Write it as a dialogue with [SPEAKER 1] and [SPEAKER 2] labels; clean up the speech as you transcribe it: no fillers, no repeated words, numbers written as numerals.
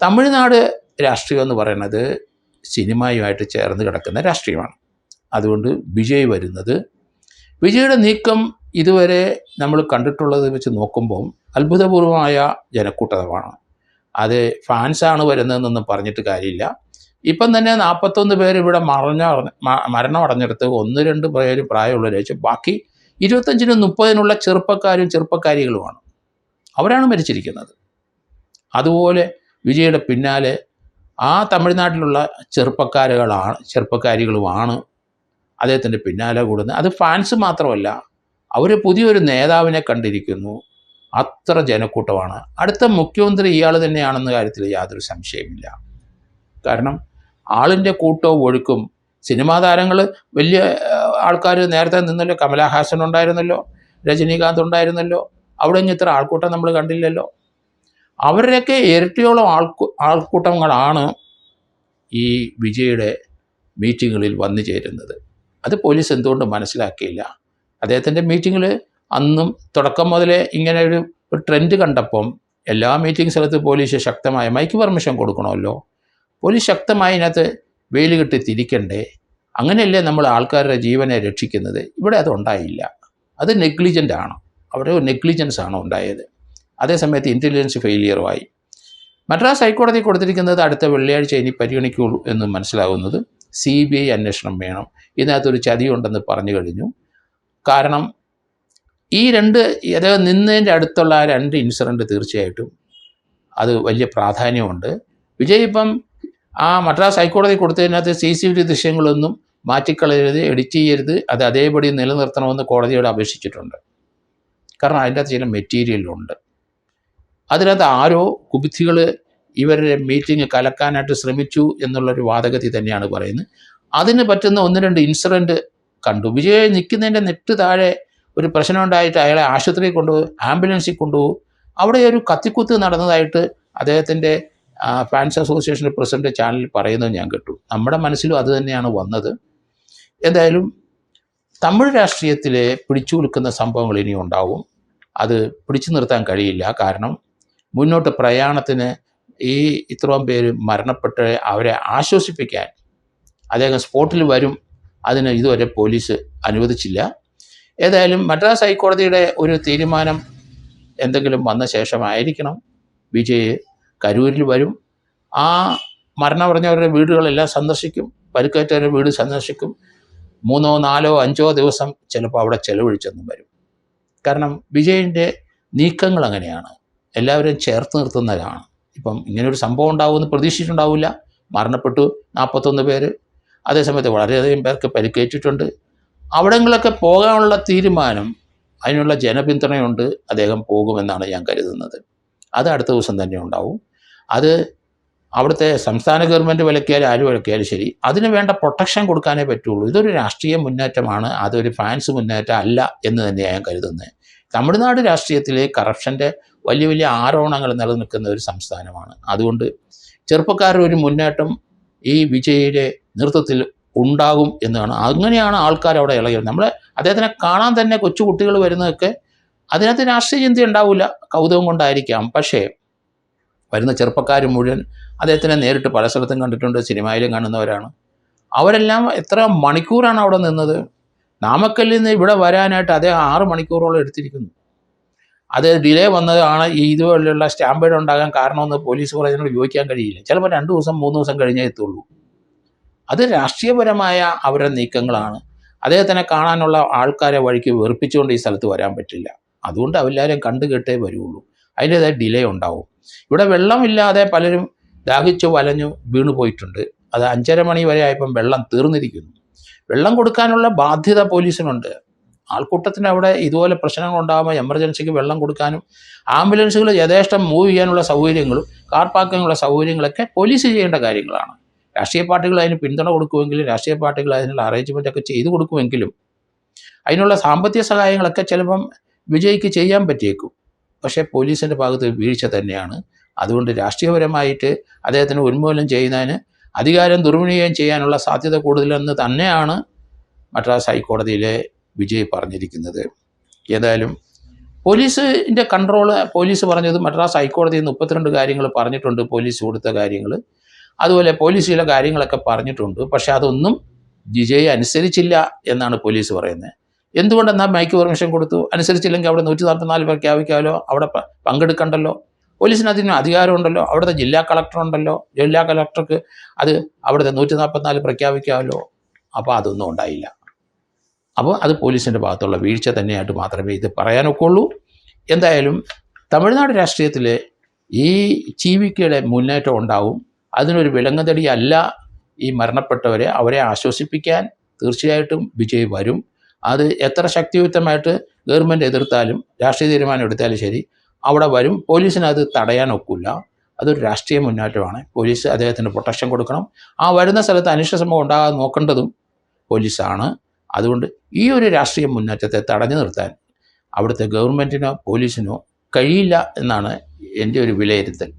[SPEAKER 1] തമിഴ്നാട് രാഷ്ട്രീയം എന്ന് പറയുന്നത് സിനിമയുമായിട്ട് ചേർന്ന് കിടക്കുന്ന രാഷ്ട്രീയമാണ്. അതുകൊണ്ട് വിജയ് വരുന്നത്, വിജയുടെ നീക്കം ഇതുവരെ നമ്മൾ കണ്ടിട്ടുള്ളത് വെച്ച് നോക്കുമ്പം അത്ഭുതപൂർവമായ ജനക്കൂട്ടമാണ്. അത് ഫാൻസാണ് വരുന്നതെന്നൊന്നും പറഞ്ഞിട്ട് കാര്യമില്ല. ഇപ്പം തന്നെ 41 പേര് ഇവിടെ മരണമടഞ്ഞെടുത്ത് 1-2 പേര് പ്രായമുള്ളവരെ വെച്ച് ബാക്കി 25-30 ചെറുപ്പക്കാരും ചെറുപ്പക്കാരികളുമാണ്. അവരാണ് മരിച്ചിരിക്കുന്നത്. അതുപോലെ വിജയുടെ പിന്നാലെ ആ തമിഴ്നാട്ടിലുള്ള ചെറുപ്പക്കാരികളുമാണ് അദ്ദേഹത്തിൻ്റെ പിന്നാലെ കൂടുന്നത്. അത് ഫാൻസ് മാത്രമല്ല, അവർ പുതിയൊരു നേതാവിനെ കണ്ടിരിക്കുന്നു. അത്ര ജനക്കൂട്ടമാണ്. അടുത്ത മുഖ്യമന്ത്രി ഇയാൾ തന്നെയാണെന്ന കാര്യത്തിൽ യാതൊരു സംശയമില്ല. കാരണം ആളിൻ്റെ കൂട്ടവും ഒഴുക്കും. സിനിമാ താരങ്ങൾ വലിയ ആൾക്കാർ നേരത്തെ നിന്നല്ലോ. കമലഹാസൻ ഉണ്ടായിരുന്നല്ലോ, രജനീകാന്ത് ഉണ്ടായിരുന്നല്ലോ. അവിടെ ഇത്ര ആൾക്കൂട്ടം നമ്മൾ കണ്ടില്ലല്ലോ. അവരുടെയൊക്കെ ഇരട്ടിയോളം ആൾക്കൂട്ടങ്ങളാണ് ഈ വിജയുടെ മീറ്റിങ്ങുകളിൽ വന്നു ചേരുന്നത്. അത് പോലീസ് എന്തുകൊണ്ട് മനസ്സിലാക്കിയില്ല? അദ്ദേഹത്തിൻ്റെ മീറ്റിങ്ങിൽ അന്നും തുടക്കം മുതലേ ഇങ്ങനെ ഒരു ട്രെൻഡ് കണ്ടപ്പം എല്ലാ മീറ്റിംഗ് സ്ഥലത്ത് പോലീസ് ശക്തമായ മൈക്ക് പെർമിഷൻ കൊടുക്കണമല്ലോ. പോലീസ് ശക്തമായി ഇതിനകത്ത് വെയിൽ കെട്ടി തിരിക്കണ്ടേ? അങ്ങനെയല്ലേ നമ്മൾ ആൾക്കാരുടെ ജീവനെ രക്ഷിക്കുന്നത്? ഇവിടെ അത് ഉണ്ടായില്ല. അത് നെഗ്ലിജൻ്റാണ്. അവിടെ നെഗ്ലിജൻസ് ആണ് ഉണ്ടായത്. അതേസമയത്ത് ഇൻ്റലിജൻസ് ഫെയിലിയറുമായി. മദ്രാസ് ഹൈക്കോടതി കൊടുത്തിരിക്കുന്നത് അടുത്ത വെള്ളിയാഴ്ച ഇനി പരിഗണിക്കുള്ളൂ എന്ന് മനസ്സിലാകുന്നത്. CBI അന്വേഷണം വേണം. ഇതിനകത്തൊരു ചതിയുണ്ടെന്ന് പറഞ്ഞു കഴിഞ്ഞു. കാരണം ഈ അതായത് നിന്നതിൻ്റെ അടുത്തുള്ള 2 ഇൻസിഡൻറ്റ് തീർച്ചയായിട്ടും അത് വലിയ പ്രാധാന്യമുണ്ട്. വിജയ് ഇപ്പം ആ മദ്രാസ് ഹൈക്കോടതി കൊടുത്തതിനകത്ത് CCTV ദൃശ്യങ്ങളൊന്നും മാറ്റിക്കളയരുത്, എഡിറ്റ് ചെയ്യരുത്, അത് അതേപടി നിലനിർത്തണമെന്ന് കോടതിയോട് അപേക്ഷിച്ചിട്ടുണ്ട്. കാരണം അതിൻ്റെ അകത്ത് ചില മെറ്റീരിയലുണ്ട്. അതിനകത്ത് ആരോ കുബുദ്ധികൾ ഇവരുടെ മീറ്റിംഗ് കലക്കാനായിട്ട് ശ്രമിച്ചു എന്നുള്ളൊരു വാദഗതി തന്നെയാണ് പറയുന്നത്. അതിന് പറ്റുന്ന 1-2 ഇൻസിഡൻറ്റ് കണ്ടു. വിജയ് നിൽക്കുന്നതിൻ്റെ നെറ്റ് താഴെ ഒരു പ്രശ്നം ഉണ്ടായിട്ട് അയാളെ ആശുപത്രിയിൽ കൊണ്ടുപോകും, ആംബുലൻസിൽ കൊണ്ടുപോകും. അവിടെ ഒരു കത്തിക്കുത്ത് നടന്നതായിട്ട് അദ്ദേഹത്തിൻ്റെ ഫാൻസ് അസോസിയേഷൻ പ്രസിഡന്റ് ചാനലിൽ പറയുന്നത് ഞാൻ കേട്ടു. നമ്മുടെ മനസ്സിലും അത് തന്നെയാണ് വന്നത്. എന്തായാലും തമിഴ് രാഷ്ട്രീയത്തിലെ പിടിച്ചു നിൽക്കുന്ന സംഭവങ്ങൾ ഇനി ഉണ്ടാവും. അത് പിടിച്ചു നിർത്താൻ കഴിയില്ല. കാരണം മുന്നോട്ട് പ്രയാണത്തിന് ഇത്രയും പേര് മരണപ്പെട്ട് അവരെ ആശ്വസിപ്പിക്കാൻ അദ്ദേഹം സ്പോട്ടിൽ വരും. അതിന് ഇതുവരെ പോലീസ് അനുവദിച്ചില്ല. ഏതായാലും മദ്രാസ് ഹൈക്കോടതിയുടെ ഒരു തീരുമാനം എന്തെങ്കിലും വന്ന ശേഷമായിരിക്കണം വിജയ് കരൂരിൽ വരും. ആ മരണമടഞ്ഞവരുടെ വീടുകളെല്ലാം സന്ദർശിക്കും, പരിക്കേറ്റവരുടെ വീട് സന്ദർശിക്കും. 3, 4, 5 ദിവസം ചിലപ്പോൾ അവിടെ ചെലവഴിച്ചെന്നും വരും. കാരണം വിജയിൻ്റെ നീക്കങ്ങൾ അങ്ങനെയാണ്, എല്ലാവരും ചേർത്ത് നിർത്തുന്നതാണ്. ഇപ്പം ഇങ്ങനൊരു സംഭവം ഉണ്ടാവുമെന്ന് പ്രതീക്ഷിച്ചിട്ടുണ്ടാവില്ല. മരണപ്പെട്ടു 41 പേര്. അതേസമയത്ത് വളരെയധികം പേർക്ക് പരിക്കേറ്റിട്ടുണ്ട്. അവിടങ്ങളിലൊക്കെ പോകാനുള്ള തീരുമാനം, അതിനുള്ള ജനപിന്തുണയുണ്ട്. അദ്ദേഹം പോകുമെന്നാണ് ഞാൻ കരുതുന്നത്. അത് അടുത്ത ദിവസം തന്നെ ഉണ്ടാവും. അത് അവിടുത്തെ സംസ്ഥാന ഗവൺമെൻറ് വിലക്കിയാലും ആര് വിലക്കിയാലും ശരി, അതിന് വേണ്ട പ്രൊട്ടക്ഷൻ കൊടുക്കാനേ പറ്റുള്ളൂ. ഇതൊരു രാഷ്ട്രീയ മുന്നേറ്റമാണ്, അതൊരു ഫാൻസ് മുന്നേറ്റം അല്ല എന്ന് തന്നെയാണ് ഞാൻ കരുതുന്നത്. തമിഴ്നാട് രാഷ്ട്രീയത്തിലെ കറപ്ഷൻ്റെ വലിയ വലിയ ആരോപണങ്ങൾ നിലനിൽക്കുന്ന ഒരു സംസ്ഥാനമാണ്. അതുകൊണ്ട് ചെറുപ്പക്കാരുടെ ഒരു മുന്നേറ്റം ഈ വിജയുടെ നേതൃത്വത്തിൽ ഉണ്ടാകും എന്നാണ്. അങ്ങനെയാണ് ആൾക്കാർ അവിടെ ഇളകിയത്. നമ്മൾ അദ്ദേഹത്തിനെ കാണാൻ തന്നെ കൊച്ചു കുട്ടികൾ വരുന്നതൊക്കെ അതിനകത്ത് രാഷ്ട്രീയ ചിന്ത ഉണ്ടാവില്ല, കൗതുകം കൊണ്ടായിരിക്കാം. പക്ഷേ വരുന്ന ചെറുപ്പക്കാർ മുഴുവൻ അദ്ദേഹത്തിനെ നേരിട്ട് പല സ്ഥലത്തും കണ്ടിട്ടുണ്ട്, സിനിമയിലും കാണുന്നവരാണ്. അവരെല്ലാം എത്ര മണിക്കൂറാണ് അവിടെ നിന്നത്. നാമക്കല്ലിൽ നിന്ന് ഇവിടെ വരാനായിട്ട് അദ്ദേഹം 6 മണിക്കൂറോളം എടുത്തിരിക്കുന്നു. അത് ഡിലേ വന്നതാണ് ഇതുപോലുള്ള സ്റ്റാമ്പേഡ് ഉണ്ടാകാൻ കാരണമെന്ന് പോലീസ് പറയുന്നതിനോട് ചോദിക്കാൻ കഴിയില്ല. ചിലപ്പോൾ 2 ദിവസം 3 ദിവസം കഴിഞ്ഞേ എത്തുള്ളൂ. അത് രാഷ്ട്രീയപരമായ അവരുടെ നീക്കങ്ങളാണ്. അദ്ദേഹത്തിനെ കാണാനുള്ള ആൾക്കാരെ വഴിക്ക് വെറുപ്പിച്ചുകൊണ്ട് ഈ സ്ഥലത്ത് വരാൻ പറ്റില്ല. അതുകൊണ്ട് അവരെല്ലാവരും കണ്ടു കേട്ടേ വരുള്ളൂ. അതിൻ്റേതായ ഡിലേ ഉണ്ടാവും. ഇവിടെ വെള്ളമില്ലാതെ പലരും ദാഹിച്ചു വലഞ്ഞു വീണു പോയിട്ടുണ്ട്. അത് 5:30 മണി വരെ ആയപ്പം വെള്ളം തീർന്നിരിക്കുന്നു. വെള്ളം കൊടുക്കാനുള്ള ബാധ്യത പോലീസിനുണ്ട്. ആൾക്കൂട്ടത്തിന് അവിടെ ഇതുപോലെ പ്രശ്നങ്ങൾ ഉണ്ടാകുമ്പോൾ എമർജൻസിക്ക് വെള്ളം കൊടുക്കാനും ആംബുലൻസുകൾ യഥേഷ്ടം മൂവ് ചെയ്യാനുള്ള സൗകര്യങ്ങളും കാർ പാർക്കിങ്ങുള്ള സൗകര്യങ്ങളൊക്കെ പോലീസ് ചെയ്യേണ്ട കാര്യങ്ങളാണ്. രാഷ്ട്രീയ പാർട്ടികൾ അതിന് പിന്തുണ കൊടുക്കുമെങ്കിലും, രാഷ്ട്രീയ പാർട്ടികൾ അതിനുള്ള അറേഞ്ച്മെൻറ്റൊക്കെ ചെയ്തു കൊടുക്കുമെങ്കിലും അതിനുള്ള സാമ്പത്തിക സഹായങ്ങളൊക്കെ ചിലപ്പം വിജയ്ക്ക് ചെയ്യാൻ പറ്റിയേക്കും. പക്ഷേ പോലീസിൻ്റെ ഭാഗത്ത് വീഴ്ച തന്നെയാണ്. അതുകൊണ്ട് രാഷ്ട്രീയപരമായിട്ട് അദ്ദേഹത്തിന് ഉന്മൂലനം ചെയ്യുന്നതിന് അധികാരം ദുർവിനിയോഗം ചെയ്യാനുള്ള സാധ്യത കൂടുതലെന്ന് തന്നെയാണ് മദ്രാസ് ഹൈക്കോടതിയിലെ വിജയ് പറഞ്ഞിരിക്കുന്നത്. ഏതായാലും പോലീസിൻ്റെ കൺട്രോൾ, പോലീസ് പറഞ്ഞത് മദ്രാസ് ഹൈക്കോടതിയിൽ 32 കാര്യങ്ങൾ പറഞ്ഞിട്ടുണ്ട്, പോലീസ് കൊടുത്ത കാര്യങ്ങൾ. അതുപോലെ പോലീസ് ചില കാര്യങ്ങളൊക്കെ പറഞ്ഞിട്ടുണ്ട്. പക്ഷെ അതൊന്നും ജിജയെ അനുസരിച്ചില്ല എന്നാണ് പോലീസ് പറയുന്നത്. എന്തുകൊണ്ടെന്നാൽ മൈക്ക് പെർമിഷൻ കൊടുത്തു, അനുസരിച്ചില്ലെങ്കിൽ അവിടെ 144 പ്രഖ്യാപിക്കാമല്ലോ, അവിടെ പങ്കെടുക്കണ്ടല്ലോ. പോലീസിന് അതിന് അധികാരമുണ്ടല്ലോ. അവിടുത്തെ ജില്ലാ കളക്ടറുണ്ടല്ലോ, ജില്ലാ കളക്ടർക്ക് അത് അവിടുത്തെ 144 പ്രഖ്യാപിക്കാമല്ലോ. അപ്പോൾ അതൊന്നും ഉണ്ടായില്ല. അപ്പോൾ അത് പോലീസിൻ്റെ ഭാഗത്തുള്ള വീഴ്ച തന്നെയായിട്ട് മാത്രമേ ഇത് പറയാനൊക്കുള്ളൂ. എന്തായാലും തമിഴ്നാട് രാഷ്ട്രീയത്തിൽ ഈ ചീവിക്കയുടെ മുന്നേറ്റം ഉണ്ടാവും. അതിനൊരു വിലങ്ങുതടിയല്ല ഈ മരണപ്പെട്ടവരെ, അവരെ ആശ്വസിപ്പിക്കാൻ തീർച്ചയായിട്ടും വിജയ് വരും. അത് എത്ര ശക്തിയുക്തമായിട്ട് ഗവൺമെൻറ് എതിർത്താലും രാഷ്ട്രീയ തീരുമാനം എടുത്താലും ശരി, അവിടെ വരും. പോലീസിന് അത് തടയാനൊക്കില്ല. അതൊരു രാഷ്ട്രീയ മുന്നേറ്റമാണ്. പോലീസ് അദ്ദേഹത്തിന് പ്രൊട്ടക്ഷൻ കൊടുക്കണം. ആ വരുന്ന സ്ഥലത്ത് അനിഷ്ട സംഭവം ഉണ്ടാകാതെ നോക്കേണ്ടതും പോലീസാണ്. അതുകൊണ്ട് ഈ ഒരു രാഷ്ട്രീയ മുന്നേറ്റത്തെ തടഞ്ഞു നിർത്താൻ അവിടുത്തെ ഗവൺമെൻറ്റിനോ പോലീസിനോ കഴിയില്ല എന്നാണ് എൻ്റെ ഒരു വിലയിരുത്തൽ.